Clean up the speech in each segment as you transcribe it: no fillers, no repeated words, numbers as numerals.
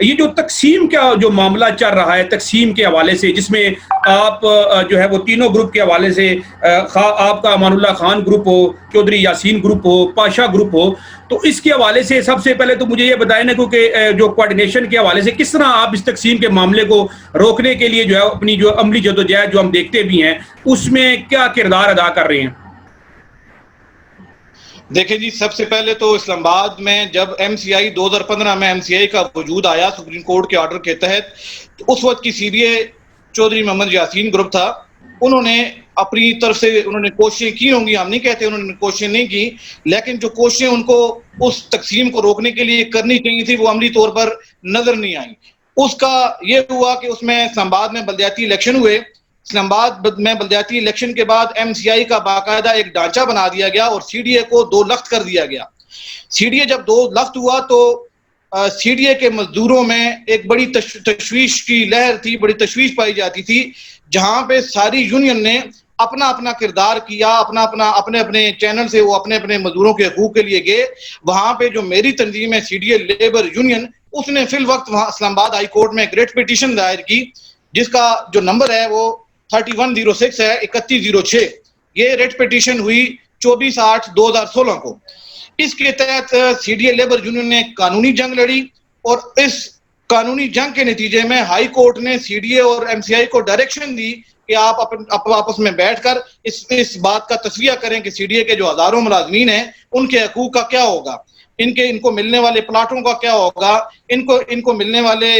یہ جو تقسیم کا جو معاملہ چل رہا ہے تقسیم کے حوالے سے، جس میں آپ جو ہے وہ تینوں گروپ کے حوالے سے آپ کا امان اللہ خان گروپ ہو، چودھری یاسین گروپ ہو، پاشا گروپ ہو، تو اس کے حوالے سے سب سے پہلے تو مجھے یہ بتائیں نا کیونکہ جو کوارڈینیشن کے حوالے سے کس طرح آپ اس تقسیم کے معاملے کو روکنے کے لیے جو ہے اپنی جو عملی جدوجہد جو ہم دیکھتے بھی ہیں اس میں کیا کردار ادا کر رہے ہیں؟ دیکھیں جی، سب سے پہلے تو اسلام آباد میں جب ایم سی آئی 2015 میں ایم سی آئی کا وجود آیا سپریم کورٹ کے آرڈر کے تحت، تو اس وقت کی سی بی اے چودھری محمد یاسین گروپ تھا. انہوں نے اپنی طرف سے انہوں نے کوششیں کی ہوں گی، ہم نہیں کہتے انہوں نے کوششیں نہیں کی، لیکن جو کوششیں ان کو اس تقسیم کو روکنے کے لیے کرنی چاہیے تھی وہ عملی طور پر نظر نہیں آئیں. اس کا یہ ہوا کہ اس میں اسلام آباد میں بلدیاتی الیکشن ہوئے. اسلام آباد میں بلدیاتی الیکشن کے بعد ایم سی آئی کا باقاعدہ ایک ڈھانچہ بنا دیا گیا اور سی ڈی اے کو 2 لخت کر دیا گیا. سی ڈی اے جب 2 لخت ہوا تو سی ڈی اے کے مزدوروں میں ایک بڑی تشویش کی لہر تھی، بڑی تشویش پائی جاتی تھی، جہاں پہ ساری یونین نے اپنا اپنا کردار کیا، اپنے اپنے چینل سے وہ اپنے اپنے مزدوروں کے حقوق کے لیے گئے. وہاں پہ جو میری تنظیم ہے C D A labour union, اس نے فی الوقت وہاں اسلام آباد ہائی کورٹ میں ایک ریٹ پٹیشن دائر کی، جس کا جو نمبر ہے وہ 3106 ہے، 3106. یہ ریٹ پٹیشن ہوئی 24/8/2016 کو. اس کے تحت C D A labour union نے قانونی جنگ لڑی اور اس قانونی جنگ کے نتیجے میں ہائی کورٹ نے سی ڈی اے اور ایم سی آئی کو ڈائریکشن دی کہ آپ آپس میں بیٹھ کر اس بات کا تصفیہ کریں کہ سی ڈی اے کے جو ہزاروں ملازمین ہیں ان کے حقوق کا کیا ہوگا، ان کو ملنے والے پلاٹوں کا کیا ہوگا، ان کو ملنے والے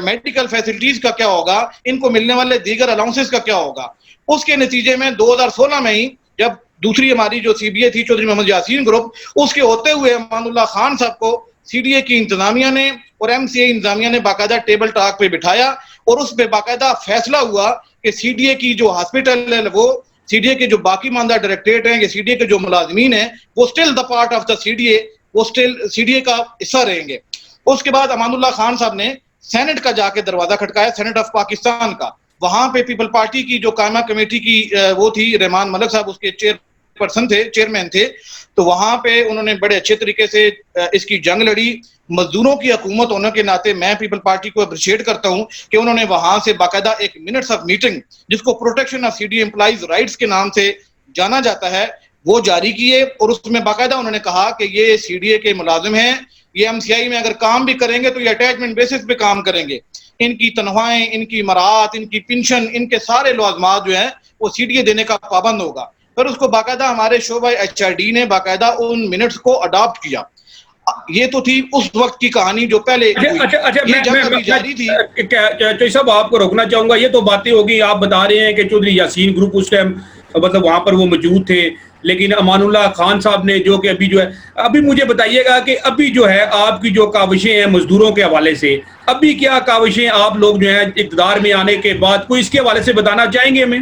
میڈیکل فیسلٹیز کا کیا ہوگا، ان کو ملنے والے دیگر الاؤنسز کا کیا ہوگا. اس کے نتیجے میں 2016 میں ہی جب دوسری ہماری جو سی بی اے تھی چودھری محمد یاسین گروپ، اس کے ہوتے ہوئے امان اللہ خان صاحب کو سی ڈی اے کی انتظامیہ نے اور ایم سی آئی انتظامیہ نے باقاعدہ ٹیبل ٹاک پہ بٹھایا اور اس پہ باقاعدہ فیصلہ ہوا کہ سی ڈی اے کی جو ہاسپٹل ہے، وہ سی ڈی اے کے جو باقی ماندہ ڈائریکٹریٹ ہیں، سی ڈی اے کے جو ملازمین ہیں، وہ still the part of the C D A, وہ اسٹل سی ڈی اے کا حصہ رہیں گے. اس کے بعد امان اللہ خان صاحب نے سینٹ کا جا کے دروازہ کھٹکایا، سینٹ آف پاکستان کا. وہاں پہ پیپل پارٹی کی جو قائمہ کمیٹی کی وہ تھی، رحمان ملک صاحب اس کے چیئرمین تھے. تو وہاں پہ انہوں نے بڑے اچھے طریقے سے اس کی جنگ لڑی. مزدوروں کی حکومت ہونے کے ناطے میں پیپل پارٹی کو اپریشیٹ کرتا ہوں کہ انہوں نے وہاں سے باقاعدہ ایک منٹس آف میٹنگ، جس کو protection of C D employees rights کے نام سے جانا جاتا ہے، وہ جاری کیے اور اس میں باقاعدہ انہوں نے کہا کہ یہ سی ڈی اے کے ملازم ہیں، یہ ایم سی آئی میں اگر کام بھی کریں گے تو یہ اٹیچمنٹ بیسس پہ کام کریں گے، ان کی تنخواہیں، ان کی مراعات، ان کی پنشن، ان کے سارے لوازمات جو ہیں وہ سی ڈی اے دینے کا پابند ہوگا. پھر اس کو باقاعدہ ہمارے شعبہ ایچ آر ڈی نے باقاعدہ ان منٹس کو اڈاپٹ کیا. یہ تو تھی اس وقت کی کہانی جو پہلے یہ جنگ ابھی جاری تھی. چودھری صاحب آپ کو روکنا چاہوں گا، یہ تو باتیں ہوگی، آپ بتا رہے ہیں کہ چودھری یاسین گروپ اس ٹائم مطلب وہاں پر وہ موجود تھے، لیکن امان اللہ خان صاحب نے جو کہ ابھی جو ہے، ابھی مجھے بتائیے گا کہ ابھی جو ہے آپ کی جو کاوشیں ہیں مزدوروں کے حوالے سے، ابھی کیا کاوشیں آپ لوگ جو ہیں اقتدار میں آنے کے بعد کوئی اس کے حوالے سے بتانا چاہیں گے ہمیں؟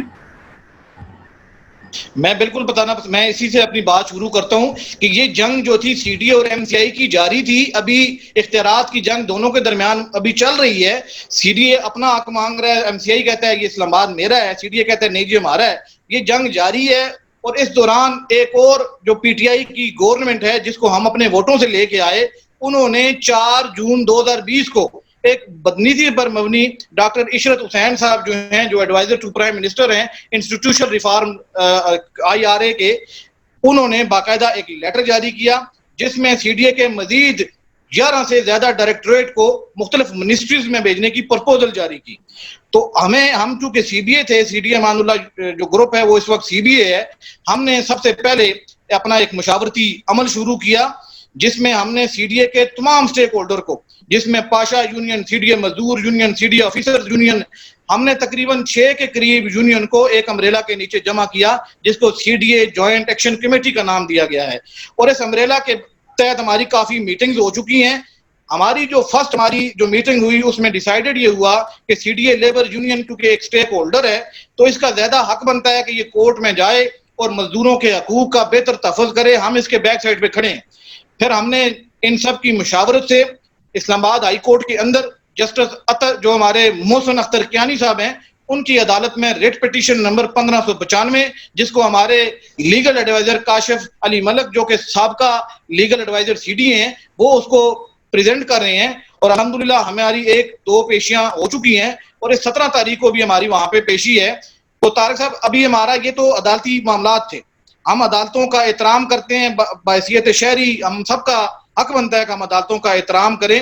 میں بالکل میں اسی سے اپنی بات شروع کرتا ہوں کہ یہ جنگ جو تھی سی ڈی اے اور ایم سی آئی کی جاری تھی، ابھی اختیارات کی جنگ دونوں کے درمیان ابھی چل رہی ہے. سی ڈی اے اپنا حق مانگ رہا ہے، ایم سی آئی کہتا ہے یہ اسلام آباد میرا ہے، سی ڈی اے کہتا ہے نہیں جی ہمارا ہے. یہ جنگ جاری ہے اور اس دوران ایک اور جو پی ٹی آئی کی گورنمنٹ ہے جس کو ہم اپنے ووٹوں سے لے کے آئے، انہوں نے 4 جون 2020 کو ایک بدنیتی پر مبنی ڈاکٹر عشرت حسین صاحب جو ہیں، جو ایڈوائزر ٹو پرائم منسٹر ہیں انسٹیٹیوشنل ریفارم آئی آر اے کے، انہوں نے باقاعدہ ایک لیٹر جاری کیا جس میں سی ڈی اے کے مزید 11 سے زیادہ ڈائریکٹوریٹ کو مختلف منسٹریز میں بھیجنے کی پرپوزل جاری کی. تو ہم چونکہ سی بی اے تھے، سی ڈی اے امان اللہ جو گروپ ہے وہ اس وقت سی بی اے ہے، ہم نے سب سے پہلے اپنا ایک مشاورتی عمل شروع کیا جس میں ہم نے سی ڈی اے کے تمام سٹیک ہولڈر کو، جس میں پاشا یونین، سی ڈی اے مزدور union, C D A officer union, ہم نے تقریباً 6 کے قریب یونین کو ایک امبریلا کے نیچے جمع کیا جس کو C D A joint action committee کا نام دیا گیا ہے. اور اس امبریلا کے تحت ہماری کافی میٹنگز ہو چکی ہیں. ہماری جو میٹنگ ہوئی اس میں ڈیسائیڈڈ یہ ہوا کہ C D A labour union کیونکہ ایک سٹیک ہولڈر ہے تو اس کا زیادہ حق بنتا ہے کہ یہ کورٹ میں جائے اور مزدوروں کے حقوق کا بہتر تحفظ کرے. ہم اس کے بیک سائڈ پہ کھڑے ہیں. پھر ہم نے ان سب کی مشاورت سے اسلام آباد ہائی کورٹ کے اندر جسٹس عطر جو ہمارے محسن اختر کیانی صاحب ہیں، ان کی عدالت میں ریٹ پٹیشن نمبر 1595 جس کو ہمارے لیگل ایڈوائزر کاشف علی ملک جو کہ سابقہ لیگل ایڈوائزر سی ڈی ہیں، وہ اس کو پریزنٹ کر رہے ہیں اور الحمدللہ ہماری 1-2 پیشیاں ہو چکی ہیں اور اس 17 تاریخ کو بھی ہماری وہاں پہ پیشی ہے. تو طارق صاحب ابھی ہمارا یہ تو عدالتی معاملات تھے, ہم عدالتوں کا احترام کرتے ہیں بحیثیت شہری, ہم سب کا حق بنتا ہے کہ ہم عدالتوں کا احترام کریں,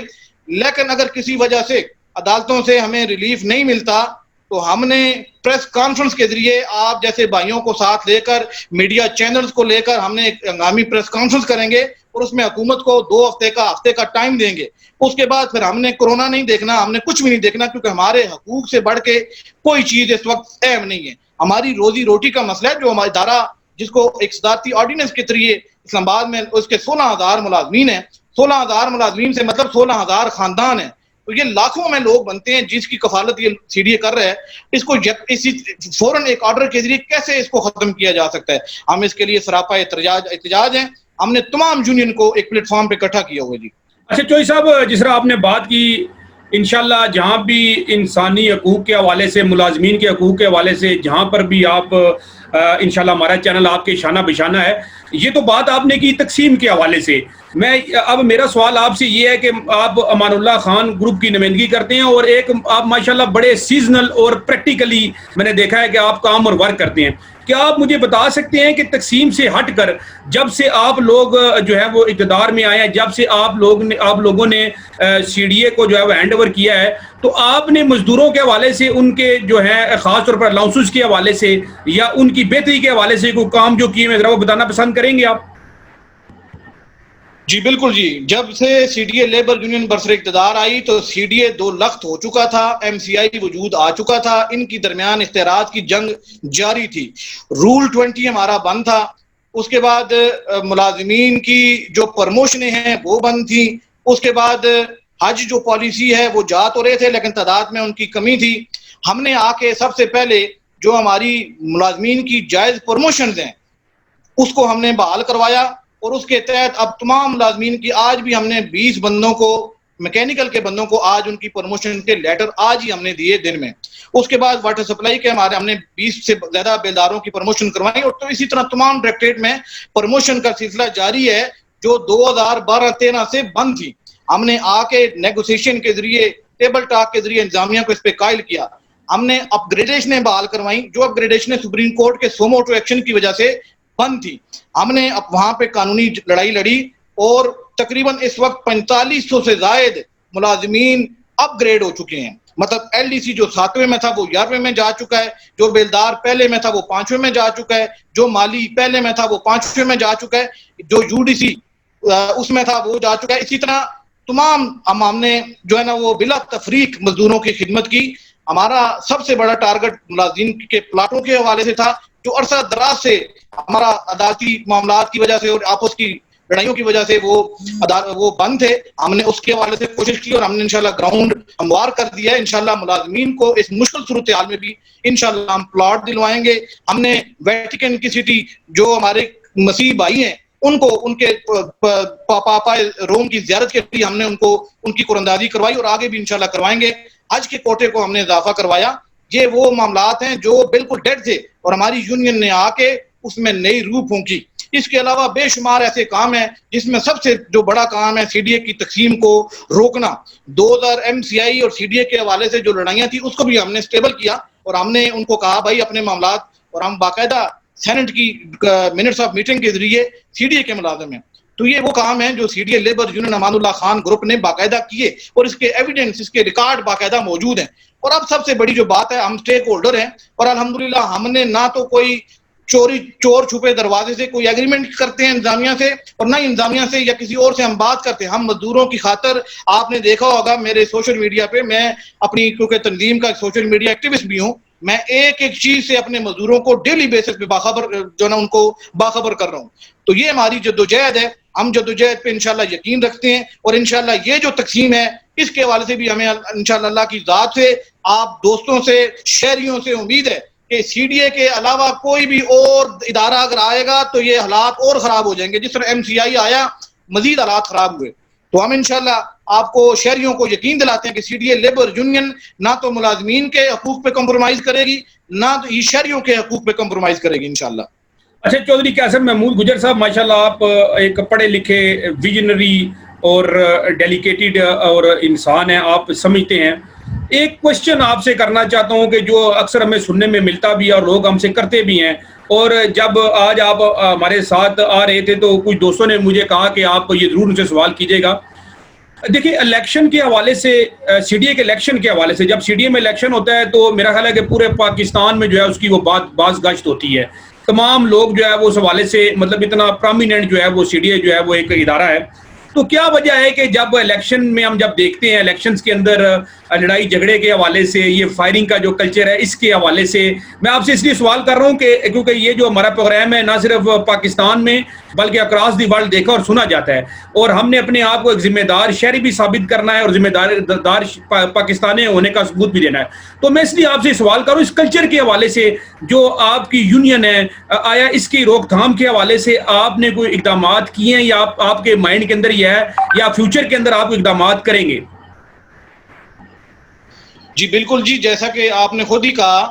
لیکن اگر کسی وجہ سے عدالتوں سے ہمیں ریلیف نہیں ملتا تو ہم نے پریس کانفرنس کے ذریعے آپ جیسے بھائیوں کو ساتھ لے کر, میڈیا چینلز کو لے کر ہم نے ایک ہنگامی پریس کانفرنس کریں گے اور اس میں حکومت کو 2 ہفتے کا ٹائم دیں گے. اس کے بعد پھر ہم نے کورونا نہیں دیکھنا, ہم نے کچھ بھی نہیں دیکھنا, کیونکہ ہمارے حقوق سے بڑھ کے کوئی چیز اس وقت اہم نہیں ہے. ہماری روزی روٹی کا مسئلہ ہے. جو ہمارا ادارہ جس کو ایک صدارتی آرڈیننس کے ذریعے اسلام آباد میں اس کے 16,000 ملازمین ہیں, 16,000 ملازمین سے مطلب 16,000 خاندان ہیں, تو یہ لاکھوں میں لوگ بنتے ہیں جس کی کفالت یہ سی ڈی اے کر رہا ہے. اس کو فوراً ایک آرڈر کے ذریعے کیسے اس کو ختم کیا جا سکتا ہے؟ ہم اس کے لیے سراپا احتجاج ہیں. ہم نے تمام یونین کو ایک پلیٹ فارم پہ اکٹھا کیا ہوا. جی اچھا چوہی صاحب, جس طرح آپ نے بات کی, انشاءاللہ جہاں بھی انسانی حقوق کے حوالے سے, ملازمین کے حقوق کے حوالے سے جہاں پر بھی آپ انشاءاللہ ہمارا چینل آپ کے شانہ بشانہ ہے. یہ تو بات آپ نے کی تقسیم کے حوالے سے. اب میرا سوال آپ سے یہ ہے کہ آپ امان اللہ خان گروپ کی نمائندگی کرتے ہیں اور ایک آپ ماشاءاللہ بڑے سیزنل اور پریکٹیکلی میں نے دیکھا ہے کہ آپ کام اور ورک کرتے ہیں. کیا آپ مجھے بتا سکتے ہیں کہ تقسیم سے ہٹ کر جب سے آپ لوگ جو ہے وہ اقتدار میں آئے ہیں, جب سے آپ لوگوں نے سی ڈی اے کو جو ہے وہ ہینڈ اوور کیا ہے, تو آپ نے مزدوروں کے حوالے سے, ان کے جو ہے خاص طور پر الاؤنسز کے حوالے سے یا ان کی بہتری کے حوالے سے کوئی کام جو کیے ہیں ذرا وہ بتانا پسند کریں گے آپ؟ جی بالکل جی. جب سے C D A labour union برسر اقتدار آئی تو سی ڈی اے 2 لخت ہو چکا تھا, ایم سی آئی وجود آ چکا تھا, ان کی درمیان اختیارات کی جنگ جاری تھی. رول 20 ہمارا بند تھا. اس کے بعد ملازمین کی جو پرموشنیں ہیں وہ بند تھیں. اس کے بعد حج جو پالیسی ہے وہ جا تو رہے تھے لیکن تعداد میں ان کی کمی تھی. ہم نے آ کے سب سے پہلے جو ہماری ملازمین کی جائز پرموشنز ہیں اس کو ہم نے بحال کروایا اور اس کے تحت اب تمام ملازمین کی آج بھی ہم نے 20 بندوں کو, میکینیکل کے بندوں کو آج ان کی پرموشن کے لیٹر آج ہی ہم نے دیے دن میں. اس کے بعد واٹر سپلائی کے ہم نے 20 سے زیادہ بیلداروں کی پرموشن کروائی اور تو اسی طرح تمام ڈائریکٹریٹ میں پرموشن کا سلسلہ جاری ہے جو 2012-13 سے بند تھی. ہم نے آ کے نیگوسیشن کے ذریعے, ٹیبل ٹاک کے ذریعے انتظامیہ کو اس پہ قائل کیا. ہم نے اپ گریڈیشنیں بحال کروائیں جو اپ گریڈیشنیں سپریم کورٹ کے سومو ٹو ایکشن کی وجہ سے بند تھی. ہم نے اب وہاں پہ قانونی لڑائی لڑی اور تقریباً اس وقت 4500 سے زائد ملازمین اپ گریڈ ہو چکے ہیں. مطلب ایل ڈی سی جو 7ویں میں تھا وہ 11ویں میں جا چکا ہے, جو بیلدار پہلے میں تھا وہ 5ویں میں جا چکا ہے, جو مالی پہلے میں تھا وہ 5ویں میں جا چکا ہے, جو یو ڈی سی اس میں تھا وہ جا چکا ہے. اسی طرح تمام ہم نے جو ہے نا وہ بلا تفریق مزدوروں کی خدمت کی. ہمارا سب سے بڑا ٹارگٹ ملازمین کے پلاٹوں کے حوالے سے تھا جو عرصہ دراز سے ہمارا عدالتی معاملات کی وجہ سے اور آپس کی لڑائیوں کی وجہ سے وہ بند تھے. ہم نے اس کے حوالے سے کوشش کی اور ہم نے انشاءاللہ گراؤنڈ ہموار کر دیا ہے. انشاءاللہ ملازمین کو اس مشکل صورتحال میں بھی انشاءاللہ ہم پلاٹ دلوائیں گے. ہم نے ویٹیکن کی سٹی جو ہمارے مسیح بھائی ہیں ان کو ان کے پاپا روم کی زیارت کے لیے ہم نے ان کی قرآندازی کروائی اور آگے بھی انشاءاللہ کروائیں گے. حج کے کوٹے کو ہم نے اضافہ کروایا. یہ وہ معاملات ہیں جو بالکل ڈیڈ تھے اور ہماری یونین نے آ کے اس میں نئی روح پھونکی. اس کے علاوہ بے شمار ایسے کام ہیں جس میں سب سے جو بڑا کام ہے سی ڈی اے کی تقسیم کو روکنا. 2000 ایم سی آئی اور سی ڈی اے کے حوالے سے جو لڑائیاں تھیں اس کو بھی ہم نے اسٹیبل کیا اور ہم نے ان کو کہا بھائی اپنے معاملات, اور ہم باقاعدہ سینٹ کی منٹس آف میٹنگ کے ذریعے سی ڈی اے کے ملازم ہیں. تو یہ وہ کام ہے جو C D A labour union Amanullah Khan group نے باقاعدہ کیے اور اس کے ایویڈنس, اس کے ریکارڈ باقاعدہ موجود ہیں. اور اب سب سے بڑی جو بات ہے, ہم سٹیک ہولڈر ہیں اور الحمدللہ ہم نے نہ تو کوئی چور چھپے دروازے سے کوئی ایگریمنٹ کرتے ہیں انتظامیہ سے اور نہ انتظامیہ سے یا کسی اور سے ہم بات کرتے ہیں. ہم مزدوروں کی خاطر, آپ نے دیکھا ہوگا میرے سوشل میڈیا پہ, میں اپنی کیونکہ تنظیم کا سوشل میڈیا ایکٹیوسٹ بھی ہوں, میں ایک چیز سے اپنے مزدوروں کو ڈیلی بیسس پہ باخبر جو نا ان کو باخبر کر رہا ہوں. تو یہ ہماری جدوجہد ہے. ہم جدوجہد پہ انشاءاللہ یقین رکھتے ہیں اور انشاءاللہ یہ جو تقسیم ہے اس کے حوالے سے بھی ہمیں انشاءاللہ اللہ کی ذات سے, آپ دوستوں سے, شہریوں سے امید ہے کہ سی ڈی اے کے علاوہ کوئی بھی اور ادارہ اگر آئے گا تو یہ حالات اور خراب ہو جائیں گے. جس طرح ایم سی آئی آیا مزید حالات خراب ہوئے. تو ہم انشاءاللہ آپ کو, شہریوں کو یقین دلاتے ہیں کہ C D A labour union نہ تو ملازمین کے حقوق پہ کمپرومائز کرے گی نہ تو شہریوں کے حقوق پہ کمپرومائز کرے گی انشاءاللہ. اچھا چودھری قاسم محمود گجر صاحب, ماشاءاللہ آپ ایک پڑھے لکھے ویژنری اور ڈیلیکیٹڈ اور انسان ہیں، آپ سمجھتے ہیں. ایک کوشچن آپ سے کرنا چاہتا ہوں کہ جو اکثر ہمیں سننے میں ملتا بھی ہے اور لوگ ہم سے کرتے بھی ہیں، اور جب آج آپ ہمارے ساتھ آ رہے تھے تو کچھ دوستوں نے مجھے کہا کہ آپ یہ ضرور ان سے سوال کیجیے گا. دیکھیے الیکشن کے حوالے سے، سی ڈی اے کے الیکشن کے حوالے سے، جب سی ڈی اے میں الیکشن ہوتا ہے تو میرا خیال ہے کہ پورے پاکستان میں جو ہے اس کی وہ باز گشت ہوتی ہے. تمام لوگ جو ہے وہ اس حوالے سے مطلب اتنا پرومیننٹ جو ہے وہ سی ڈی اے جو ہے وہ ایک ادارہ ہے. تو کیا وجہ ہے کہ جب الیکشن میں ہم جب دیکھتے ہیں الیکشنز کے اندر لڑائی جھگڑے کے حوالے سے، یہ فائرنگ کا جو کلچر ہے اس کے حوالے سے میں آپ سے اس لیے سوال کر رہا ہوں کہ کیونکہ یہ جو ہمارا پروگرام ہے نہ صرف پاکستان میں بلکہ اکراس دی ورلڈ دیکھا اور سنا جاتا ہے، اور ہم نے اپنے آپ کو ایک ذمہ دار شہری بھی ثابت کرنا ہے اور ذمہ دار پاکستانی ہونے کا ثبوت بھی دینا ہے. تو میں اس لیے آپ سے سوال کروں اس کلچر کے حوالے سے جو آپ کی یونین ہے، آیا اس کی روک تھام کے حوالے سے آپ نے کوئی اقدامات کیے ہیں یا آپ کے مائنڈ کے اندر یہ ہے یا فیوچر کے اندر آپ اقدامات کریں گے؟ جی بالکل جی، جیسا کہ آپ نے خود ہی کہا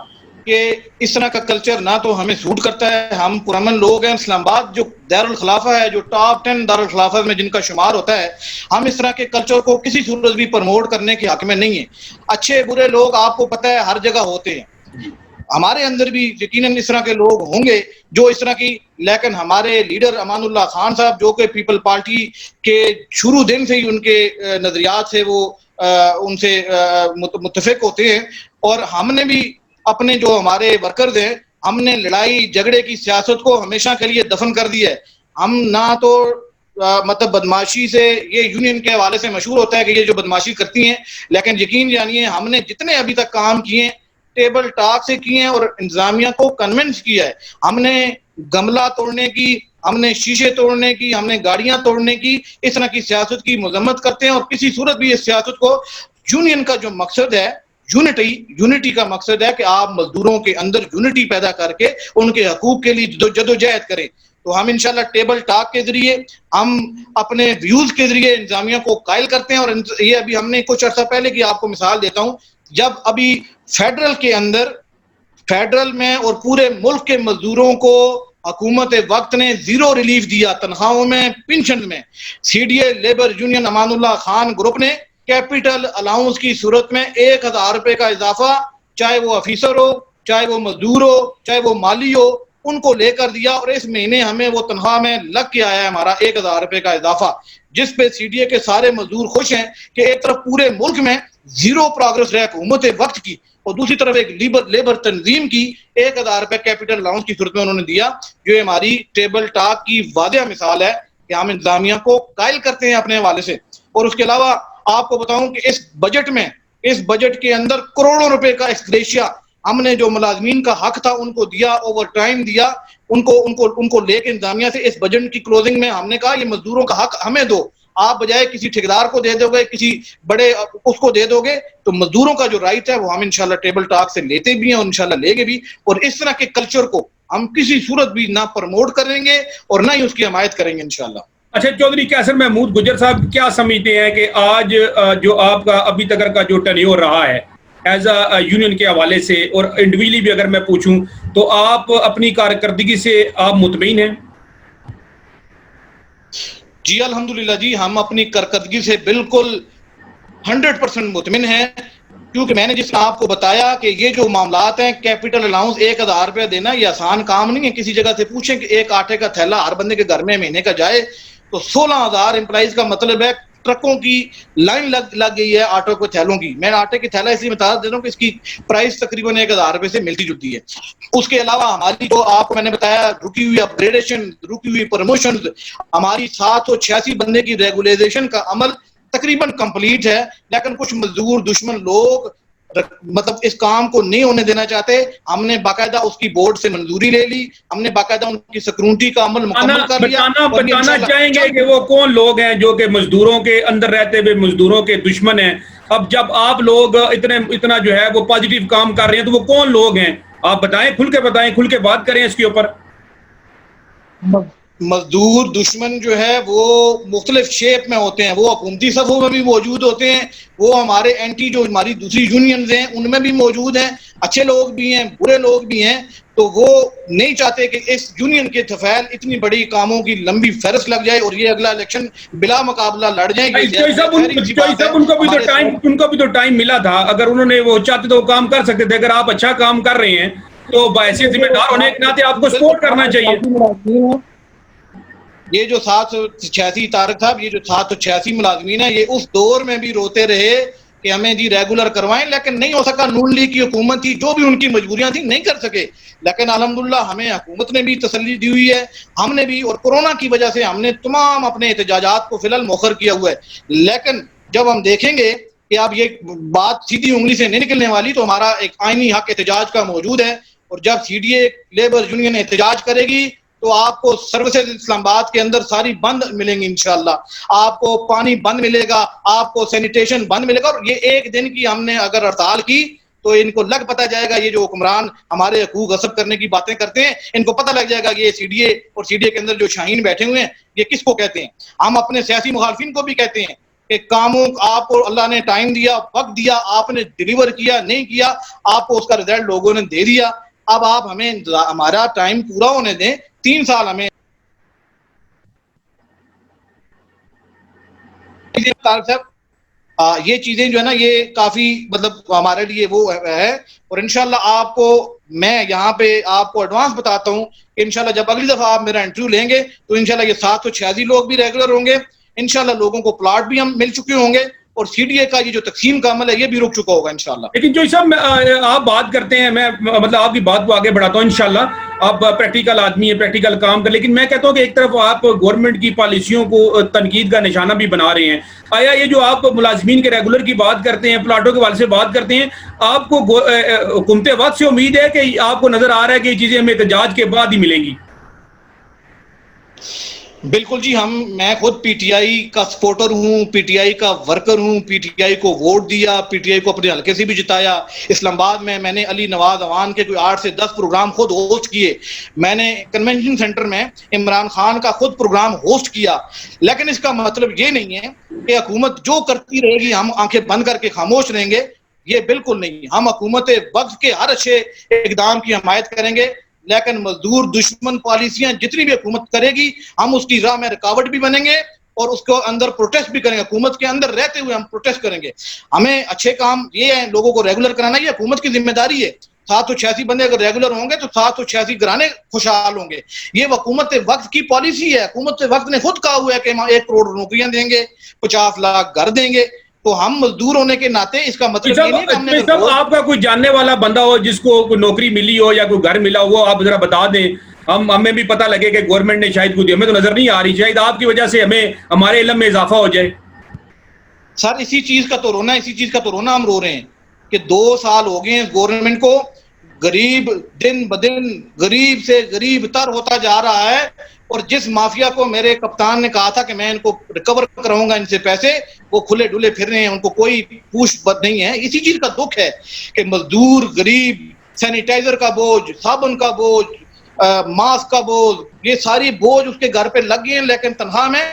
کہ اس طرح کا کلچر نہ تو ہمیں سوٹ کرتا ہے. ہم پرامن لوگ ہیں. اسلام آباد جو دارالخلافہ ہے، جو ٹاپ 10 دارالخلافہ میں جن کا شمار ہوتا ہے، ہم اس طرح کے کلچر کو کسی صورت بھی پروموٹ کرنے کے حق میں نہیں ہیں. اچھے برے لوگ آپ کو پتہ ہے ہر جگہ ہوتے ہیں، ہمارے اندر بھی یقیناً اس طرح کے لوگ ہوں گے جو اس طرح کی، لیکن ہمارے لیڈر امان اللہ خان صاحب جو کہ پیپل پارٹی کے شروع دن سے ہی ان کے نظریات سے وہ ان سے متفق ہوتے ہیں، اور ہم نے بھی اپنے جو ہمارے ورکرز ہیں، ہم نے لڑائی جھگڑے کی سیاست کو ہمیشہ کے لیے دفن کر دیا ہے. ہم نہ تو مطلب بدماشی سے، یہ یونین کے حوالے سے مشہور ہوتا ہے کہ یہ جو بدماشی کرتی ہیں، لیکن یقین جانیے ہم نے جتنے ابھی تک کام کیے ہیں ٹیبل ٹاک سے کیے ہیں اور انتظامیہ کو کنونس کیا ہے. ہم نے گملہ توڑنے کی، ہم نے شیشے توڑنے کی، ہم نے گاڑیاں توڑنے کی، اس طرح کی سیاست کی مذمت کرتے ہیں، اور کسی صورت بھی اس سیاست کو، یونین کا جو مقصد ہے یونٹی کا مقصد ہے کہ آپ مزدوروں کے اندر یونٹی پیدا کر کے ان کے حقوق کے لیے جدوجہد کریں. تو ہم انشاءاللہ ٹیبل ٹاک کے ذریعے، ہم اپنے ویوز کے ذریعے انتظامیہ کو قائل کرتے ہیں. اور یہ ابھی ہم نے کچھ عرصہ پہلے کی آپ کو مثال دیتا ہوں، جب ابھی فیڈرل کے اندر، فیڈرل میں اور پورے ملک کے مزدوروں کو حکومت وقت نے زیرو ریلیف دیا، تنخواہوں میں، پنشن میں، C D A labour union Amanullah Khan group نے کیپٹل الاؤنس کی صورت میں 1000 روپے کا اضافہ، چاہے وہ افیسر ہو، چاہے وہ مزدور ہو، چاہے وہ مالی ہو، ان کو لے کر دیا. اور اس مہینے ہمیں وہ تنخواہ میں لگ کے آیا ہے ہمارا 1000 روپے کا اضافہ، جس پہ سی ڈی اے کے سارے مزدور خوش ہیں کہ ایک طرف پورے ملک میں زیرو پروگرس رہے حکومت وقت کی، اور دوسری طرف ایک لیبر تنظیم کی 1000 روپے کیپٹل الاؤنس کی صورت میں انہوں نے دیا، جو ہماری ٹیبل ٹاک کی واضح مثال ہے کہ ہم انتظامیہ کو قائل کرتے ہیں اپنے حوالے سے. اور اس کے علاوہ آپ کو بتاؤں کہ اس بجٹ کے اندر کروڑوں روپے کا ایکسگریشیا ہم نے جو ملازمین کا حق تھا ان کو دیا، اوور ٹائم دیا، ان کو لے کے انتظامیہ سے اس بجٹ کی کلوزنگ میں ہم نے کہا یہ مزدوروں کا حق ہمیں دو، آپ بجائے کسی ٹھیکیدار کو دے دو گے، کسی بڑے اس کو دے دو گے، تو مزدوروں کا جو رائٹ ہے وہ ہم انشاءاللہ ٹیبل ٹاک سے لیتے بھی ہیں اور انشاءاللہ لے گے بھی. اور اس طرح کے کلچر کو ہم کسی صورت بھی نہ پروموٹ کریں گے اور نہ ہی اس کی حمایت کریں گے انشاءاللہ. اچھا چودھری قیصر محمود گجر صاحب، کیا سمجھتے ہیں کہ آج جو آپ کا ابھی تک کا جو ٹینیور رہا ہے ایز اے یونین کے حوالے سے، اور انڈیویجلی بھی اگر میں پوچھوں تو آپ اپنی کارکردگی سے آپ مطمئن ہیں؟ جی الحمدللہ جی، ہم اپنی کارکردگی سے بالکل 100% مطمئن ہیں، کیونکہ میں نے جس طرح آپ کو بتایا کہ یہ جو معاملات ہیں، کیپٹل الاؤنس 1000 روپے دینا یہ آسان کام نہیں ہے. کسی جگہ سے پوچھیں کہ ایک آٹے کا تھیلا ہر بندے کے گھر میں مہینے کا جائے تو 16,000 امپلائیز کا مطلب ہے ٹرکوں کی لائن لگ گئی ہے آٹوں کے تھیلوں کی. میں آٹے کی تھیلا اس لیے بتا دیتا ہوں کہ اس کی پرائس تقریباً 1000 روپے سے ملتی جلتی ہے. اس کے علاوہ ہماری جو آپ کو میں نے بتایا رکی ہوئی اپ گریڈیشن، رکی ہوئی پروموشن، ہماری 786 بندے کی ریگولیزیشن کا عمل تقریباً کمپلیٹ ہے، لیکن کچھ مزدور دشمن لوگ مطلب اس کام کو نہیں ہونے دینا چاہتے. ہم نے باقاعدہ اس کی بورڈ سے منظوری لے لی، ہم نے باقاعدہ ان کی سکرونٹی کا عمل مکمل کر لیا. بتانا چاہیں گے کہ وہ کون لوگ ہیں جو کہ مزدوروں کے اندر رہتے ہوئے مزدوروں کے دشمن ہیں؟ اب جب آپ لوگ اتنا جو ہے وہ پازیٹیو کام کر رہے ہیں تو وہ کون لوگ ہیں؟ آپ بتائیں، کھل کے بات کریں اس کے اوپر. مزدور دشمن جو ہے وہ مختلف شیپ میں ہوتے ہیں، وہ حکومتی صفوں میں بھی موجود ہوتے ہیں، وہ ہمارے اینٹی جو ہماری دوسری یونینز ہیں ان میں بھی موجود ہیں، اچھے لوگ بھی ہیں برے لوگ بھی ہیں، تو وہ نہیں چاہتے کہ اس یونین کے طفیل اتنی بڑی کاموں کی لمبی فہرست لگ جائے اور یہ اگلا الیکشن بلا مقابلہ لڑ جائیں. ان کو بھی تو ٹائم ملا تھا، اگر انہوں نے وہ چاہتے تو وہ کام کر سکتے تھے. اگر آپ اچھا کام کر رہے ہیں تو باعثیت ذمہ دار ہونے کے ناطے آپ کو سپورٹ کرنا چاہیے. یہ جو 786 طارق صاحب، یہ جو 786 ملازمین ہیں یہ اس دور میں بھی روتے رہے کہ ہمیں جی ریگولر کروائیں، لیکن نہیں ہو سکا. نون لیگ کی حکومت تھی، جو بھی ان کی مجبوریاں تھیں نہیں کر سکے، لیکن الحمدللہ ہمیں حکومت نے بھی تسلی دی ہوئی ہے، ہم نے بھی، اور کورونا کی وجہ سے ہم نے تمام اپنے احتجاجات کو فی الحال مؤخر کیا ہوا ہے. لیکن جب ہم دیکھیں گے کہ اب یہ بات سیدھی انگلی سے نہیں نکلنے والی، تو ہمارا ایک آئینی حق احتجاج کا موجود ہے، اور جب C D A labour union احتجاج کرے گی تو آپ کو سروسز اسلام آباد کے اندر ساری بند ملیں گی انشاءاللہ، آپ کو پانی بند ملے گا، آپ کو سینیٹیشن بند ملے گا. اور یہ ایک دن کی ہم نے اگر ہڑتال کی تو ان کو لگ پتہ جائے گا، یہ جو حکمران ہمارے حقوق غصب کرنے کی باتیں کرتے ہیں ان کو پتہ لگ جائے گا کہ یہ سی ڈی اے اور سی ڈی اے کے اندر جو شاہین بیٹھے ہوئے ہیں یہ کس کو کہتے ہیں. ہم اپنے سیاسی مخالفین کو بھی کہتے ہیں کہ کاموں آپ کو اللہ نے ٹائم دیا، وقت دیا، آپ نے ڈیلیور کیا نہیں کیا، آپ کو اس کا رزلٹ لوگوں نے دے دیا. اب آپ ہمیں ہمارا ٹائم پورا ہونے دیں، 3 سال ہمیں. یہ چیزیں جو ہے نا یہ کافی مطلب ہمارے لیے وہ ہے، اور انشاءاللہ آپ کو میں یہاں پہ آپ کو ایڈوانس بتاتا ہوں کہ انشاءاللہ جب اگلی دفعہ آپ میرا انٹرویو لیں گے تو انشاءاللہ یہ 786 لوگ بھی ریگولر ہوں گے، انشاءاللہ لوگوں کو پلاٹ بھی ہم مل چکے ہوں گے، اور سی ڈی اے کا یہ جو تقسیم کا عمل ہے یہ بھی رک چکا ہوگا انشاءاللہ. لیکن جو صاحب آپ بات کرتے ہیں، میں مطلب آپ کی بات کو آگے بڑھاتا ہوں. انشاءاللہ آپ پریکٹیکل آدمی ہیں، پریکٹیکل کام کر، لیکن میں کہتا ہوں کہ ایک طرف آپ گورنمنٹ کی پالیسیوں کو تنقید کا نشانہ بھی بنا رہے ہیں. آیا یہ جو آپ ملازمین کے ریگولر کی بات کرتے ہیں، پلاٹوں کے حوالے سے بات کرتے ہیں، آپ کو حکومت وقت سے امید ہے کہ آپ کو نظر آ رہا ہے کہ یہ چیزیں ہمیں احتجاج کے بعد ہی ملیں گی؟ بالکل جی، میں خود پی ٹی آئی کا سپورٹر ہوں، پی ٹی آئی کا ورکر ہوں، پی ٹی آئی کو ووٹ دیا، پی ٹی آئی کو اپنے حلقے سے بھی جتایا. اسلام آباد میں نے علی نواز اوان کے کوئی 8 سے 10 پروگرام خود ہوسٹ کیے، میں نے کنونشن سینٹر میں عمران خان کا خود پروگرام ہوسٹ کیا. لیکن اس کا مطلب یہ نہیں ہے کہ حکومت جو کرتی رہے گی ہم آنکھیں بند کر کے خاموش رہیں گے، یہ بالکل نہیں. ہم حکومت وقت کے ہر اچھے اقدام کی حمایت کریں گے، لیکن مزدور دشمن پالیسیاں جتنی بھی حکومت کرے گی ہم اس کی راہ میں رکاوٹ بھی بنیں گے اور اس کو اندر پروٹیسٹ بھی کریں گے. حکومت کے اندر رہتے ہوئے ہم پروٹیسٹ کریں گے. ہمیں اچھے کام یہ ہے لوگوں کو ریگولر کرانا، یہ حکومت کی ذمہ داری ہے. 786 بندے اگر ریگولر ہوں گے تو 786 گھرانے خوشحال ہوں گے. یہ حکومت وقت کی پالیسی ہے. حکومت وقت نے خود کہا ہوا ہے کہ ہم 1 کروڑ نوکریاں دیں گے، 50 لاکھ گھر دیں گے. تو ہم مزدور ہونے کے ناطے اس کا مطلب یہ نہیں کہ ہم نے آپ کا کوئی جاننے والا بندہ ہو جس کو کوئی نوکری ملی ہو یا کوئی گھر ملا ہو، وہ آپ ذرا بتا دیں، ہمیں بھی پتہ لگے کہ گورنمنٹ نے شاید کوئی، ہمیں تو نظر نہیں آ رہی، شاید آپ کی وجہ سے ہمارے علم میں اضافہ ہو جائے. سر اسی چیز کا تو رونا ہم رو رہے ہیں کہ 2 سال ہو گئے ہیں گورنمنٹ کو، غریب دن بدن غریب سے غریب تر ہوتا جا رہا ہے. اور جس مافیا کو میرے کپتان نے کہا تھا کہ میں ان کو ریکور کراؤں گا ان سے پیسے، وہ کھلے ڈلے پھر رہے ہیں، ان کو کوئی پوچھ بد نہیں ہے. اسی چیز کا دکھ ہے کہ مزدور غریب، سینیٹائزر کا بوجھ، صابن کا بوجھ، ماسک کا بوجھ، یہ ساری بوجھ اس کے گھر پہ لگ گئے ہیں، لیکن تنخواہ میں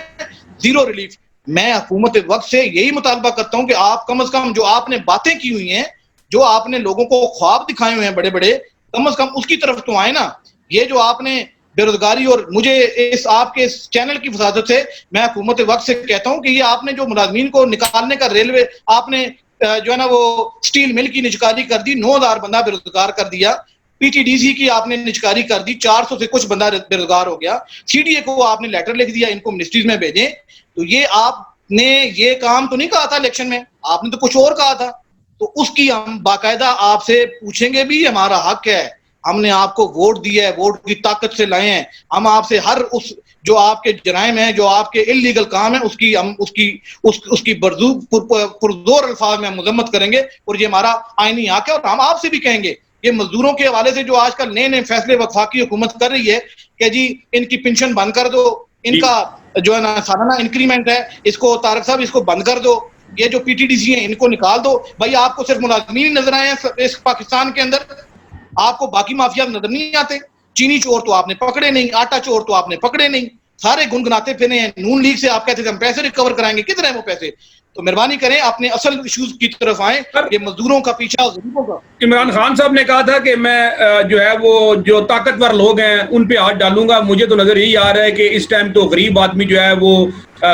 زیرو ریلیف. میں حکومت وقت سے یہی مطالبہ کرتا ہوں کہ آپ کم از کم جو آپ نے باتیں کی ہوئی ہیں، جو آپ نے لوگوں کو خواب دکھائے ہوئے ہیں بڑے بڑے، کم از کم اس کی طرف تو آئے نا. یہ جو آپ نے بے روزگاری، اور مجھے آپ کے چینل کی وساطت سے میں حکومت وقت سے کہتا ہوں کہ یہ آپ نے جو ملازمین کو نکالنے کا ریلوے، آپ نے جو ہے نا وہ سٹیل مل کی نجکاری کر دی، 9000 بندہ بے روزگار کر دیا. پی ٹی ڈی سی کی آپ نے نجکاری کر دی، 400 سے کچھ بندہ بے روزگار ہو گیا. سی ڈی اے کو آپ نے لیٹر لکھ دیا ان کو منسٹریز میں بھیجیں. تو یہ آپ نے یہ کام تو نہیں کہا تھا الیکشن میں، آپ نے تو کچھ اور کہا تھا. تو اس کی ہم باقاعدہ آپ سے پوچھیں گے بھی، ہمارا حق ہے، ہم نے آپ کو ووٹ دیا ہے، ووٹ کی طاقت سے لائے ہیں. ہم آپ سے ہر اس جو آپ کے جرائم ہیں، جو آپ کے انلیگل کام ہیں، اس کی پرزور الفاظ میں ہم مذمت کریں گے. اور یہ ہمارا آئینی حق ہے. اور ہم آپ سے بھی کہیں گے، یہ مزدوروں کے حوالے سے جو آج کل نئے فیصلے وفاقی حکومت کر رہی ہے کہ جی ان کی پینشن بند کر دو، ان کا جو ہے نا سالانہ انکریمنٹ ہے اس کو طارق صاحب اس کو بند کر دو، یہ جو پی ٹی ڈی سی ہیں ان کو نکال دو. بھائی آپ کو صرف ملازمین نظر آئے ہیں اس پاکستان کے اندر، آپ کو باقی مافیا نظر نہیں آتے. چینی چور تو آپ نے پکڑے نہیں, آٹا چور تو آپ نے پکڑے نہیں, سارے گنگناتے پھرے ہیں. نون لیگ سے آپ کہتے تھے ہم پیسے ریکور کرائیں گے, کتنے ہیں وہ پیسے؟ تو مہربانی کریں اپنے اصل ایشوز کی طرف آئیں, یہ مزدوروں کا پیچھا غریبوں کا. عمران خان صاحب نے کہا تھا کہ میں جو ہے وہ جو طاقتور لوگ ہیں ان پہ ہاتھ ڈالوں گا. مجھے تو نظر یہی آ رہا ہے کہ اس ٹائم تو غریب آدمی جو ہے وہ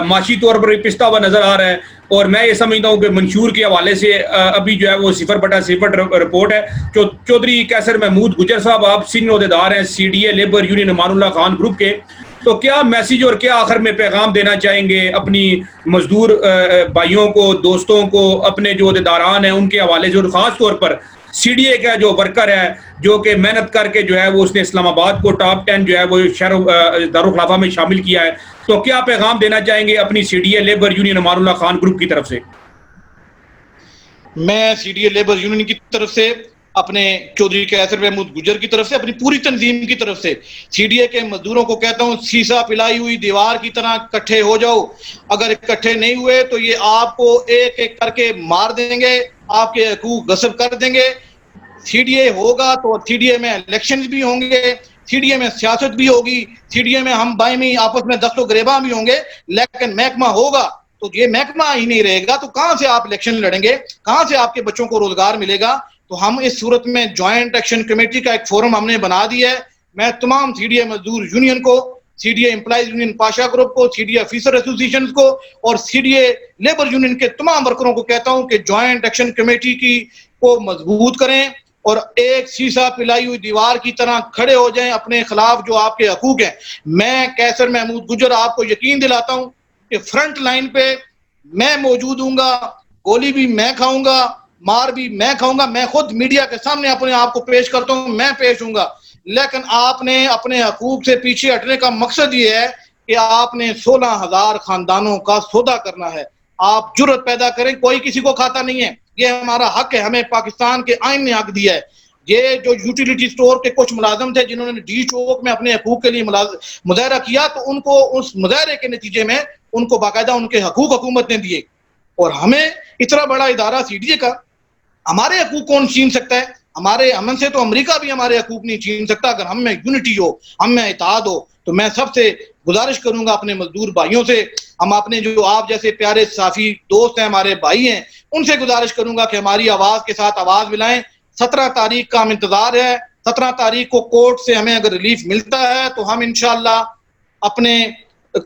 معاشی طور پر پستا ہوا نظر آ رہا ہے, اور میں یہ سمجھتا ہوں کہ منشور کے حوالے سے ابھی جو ہے وہ 0/0 رپورٹ ہے. چودھری کیسر محمود گجر صاحب, آپ سینئر عہدیدار ہیں CDA labour union Amanullah Khan group کے, تو کیا میسیج اور کیا آخر میں پیغام دینا چاہیں گے اپنی مزدور بھائیوں کو, دوستوں کو, اپنے جو عہدیداران ہیں ان کے حوالے سے, اور خاص طور پر CDA کا جو ورکر ہے جو کہ محنت کر کے جو ہے وہ اس نے اسلام آباد کو ٹاپ 10 جو ہے وہ شہر دارالخلافہ میں شامل کیا ہے, تو کیا پیغام دینا چاہیں گے اپنی CDA labour union Amanullah Khan group کی طرف سے؟ میں CDA لیبر یونین کی طرف سے, اپنے چودھری کیسر محمود گجر کی طرف سے, اپنی پوری تنظیم کی طرف سے CDA کے مزدوروں کو کہتا ہوں, سیسا پلائی ہوئی دیوار کی طرح اکٹھے ہو جاؤ. اگر اکٹھے نہیں ہوئے تو یہ آپ کو ایک ایک کر کے مار دیں گے, آپ کے حقوق غصب کر دیں گے. CDA ہوگا تو CDA میں الیکشنز بھی ہوں گے, CDA میں سیاست بھی ہوگی, CDA میں ہم باہمی آپس میں دست و گریباں بھی ہوں گے, لیکن محکمہ ہوگا تو یہ محکمہ ہی نہیں رہے گا تو کہاں سے آپ الیکشن لڑیں گے, کہاں سے آپ کے بچوں کو روزگار ملے گا؟ تو ہم اس صورت میں جوائنٹ ایکشن کمیٹی کا ایک فورم ہم نے بنا دیا ہے. میں تمام CDA مزدور یونین کو, CDA employees union Pasha group کو, CDA آفیسر ایسوسی ایشن کو اور CDA لیبر یونین کے تمام ورکروں کو کہتا ہوں کہ جوائنٹ ایکشن کمیٹی کی کو مضبوط کریں اور ایک سیسا پلائی ہوئی دیوار کی طرح کھڑے ہو جائیں اپنے خلاف جو آپ کے حقوق ہیں. میں کیسر محمود گجر آپ کو یقین دلاتا ہوں کہ فرنٹ لائن پہ میں موجود ہوں گا, گولی بھی میں کھاؤں گا, مار بھی میں کھاؤں گا. میں خود میڈیا کے سامنے اپنے آپ کو پیش کرتا ہوں, میں پیش ہوں گا, لیکن آپ نے اپنے حقوق سے پیچھے ہٹنے کا مقصد یہ ہے کہ آپ نے 16,000 خاندانوں کا سودا کرنا ہے. آپ جرت پیدا کریں, کوئی کسی کو کھاتا نہیں ہے, یہ ہمارا حق ہے, ہمیں پاکستان کے آئین نے حق دیا ہے. یہ جو یوٹیلیٹی سٹور کے کچھ ملازم تھے جنہوں نے ڈی چوک میں اپنے حقوق کے لیے مظاہرہ کیا, تو ان کو اس مظاہرے کے نتیجے میں ان کو باقاعدہ ان کے حقوق حکومت نے دیے. اور ہمیں اتنا بڑا ادارہ CDA کا ہمارے حقوق کون چھین سکتا ہے؟ ہمارے امن سے تو امریکہ بھی ہمارے حقوق نہیں چھین سکتا. اگر ہم میں یونٹی ہو, ہم میں اتحاد ہو, تو میں سب سے گزارش کروں گا اپنے مزدور بھائیوں سے, ہم اپنے جو آپ جیسے پیارے صحافی دوست ہیں, ہمارے بھائی ہیں, ان سے گزارش کروں گا کہ ہماری آواز کے ساتھ آواز ملائیں. 17 تاریخ کا ہم انتظار ہے. 17 تاریخ کو کورٹ سے ہمیں اگر ریلیف ملتا ہے تو ہم انشاءاللہ اپنے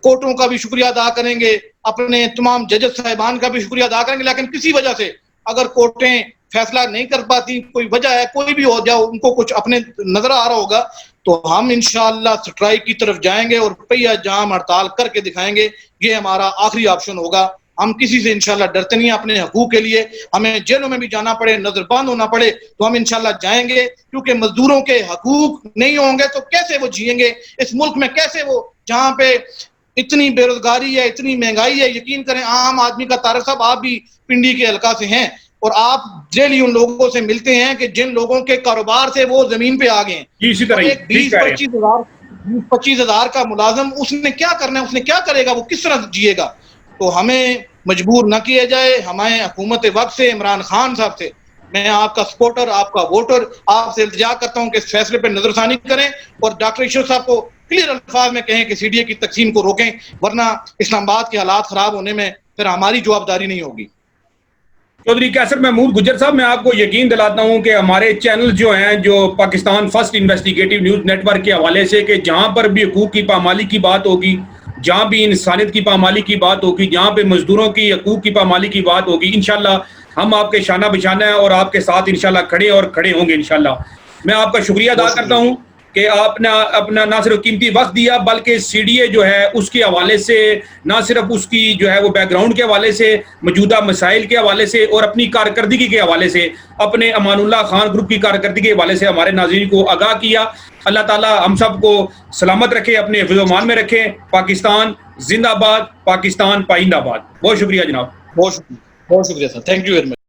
کورٹوں کا بھی شکریہ ادا کریں گے, اپنے تمام ججز صاحبان کا بھی شکریہ ادا کریں گے. لیکن کسی وجہ سے اگر کورٹیں فیصلہ نہیں کر پاتی, کوئی وجہ ہے, کوئی بھی ہو جاؤ, ان کو کچھ اپنے نظر آ رہا ہوگا, تو ہم انشاءاللہ سٹرائک کی طرف جائیں گے اور پہیا جام ہڑتال کر کے دکھائیں گے. یہ ہمارا آخری آپشن ہوگا. ہم کسی سے انشاءاللہ ڈرتے نہیں ہیں. اپنے حقوق کے لیے ہمیں جیلوں میں بھی جانا پڑے, نظر بند ہونا پڑے, تو ہم انشاءاللہ جائیں گے, کیونکہ مزدوروں کے حقوق نہیں ہوں گے تو کیسے وہ جئیں گے اس ملک میں؟ کیسے وہ, جہاں پہ اتنی بے روزگاری ہے, اتنی مہنگائی ہے. یقین کریں عام آدمی کا, طارق صاحب آپ بھی پنڈی کے علاقہ سے ہیں اور آپ ڈیلی ان لوگوں سے ملتے ہیں کہ جن لوگوں کے کاروبار سے وہ زمین پہ آ گئے ہیں. اسی طرح ایک 20-25 ہزار کا ملازم, اس نے کیا کرنا ہے, اس نے کیا کرے گا, وہ کس طرح جیے گا؟ تو ہمیں مجبور نہ کیا جائے. ہمیں حکومت وقت سے, عمران خان صاحب سے, میں آپ کا سپورٹر, آپ کا ووٹر, آپ سے التجا کرتا ہوں کہ اس فیصلے پہ نظر ثانی کریں اور ڈاکٹر اشرف صاحب کو کلیئر الفاظ میں کہیں کہ CDA کی تقسیم کو روکیں, ورنہ اسلام آباد کے حالات خراب ہونے میں پھر ہماری جوابداری نہیں ہوگی. چودھری کیسر محمود گجر صاحب, میں آپ کو یقین دلاتا ہوں کہ ہمارے چینل جو ہیں, جو Pakistan first investigative news network کے حوالے سے, کہ جہاں پر بھی حقوق کی پامالی کی بات ہوگی, جہاں بھی انسانیت کی پامالی کی بات ہوگی, جہاں پہ مزدوروں کی حقوق کی پامالی کی بات ہوگی, انشاءاللہ ہم آپ کے شانہ بشانہ ہیں اور آپ کے ساتھ انشاءاللہ کھڑے ہوں گے انشاءاللہ. میں آپ کا شکریہ ادا کرتا ہوں کہ آپ نے اپنا نہ صرف قیمتی وقت دیا, بلکہ CDA جو ہے اس کے حوالے سے, نہ صرف اس کی جو ہے وہ بیک گراؤنڈ کے حوالے سے, موجودہ مسائل کے حوالے سے, اور اپنی کارکردگی کے حوالے سے, اپنے امان اللہ خان گروپ کی کارکردگی کے حوالے سے ہمارے ناظرین کو آگاہ کیا. اللہ تعالیٰ ہم سب کو سلامت رکھے, اپنے حفظ و امان میں رکھے. پاکستان زندہ باد, پاکستان پائندہ باد. بہت شکریہ جناب. بہت شکریہ سر, تھینک یو ویری مچ.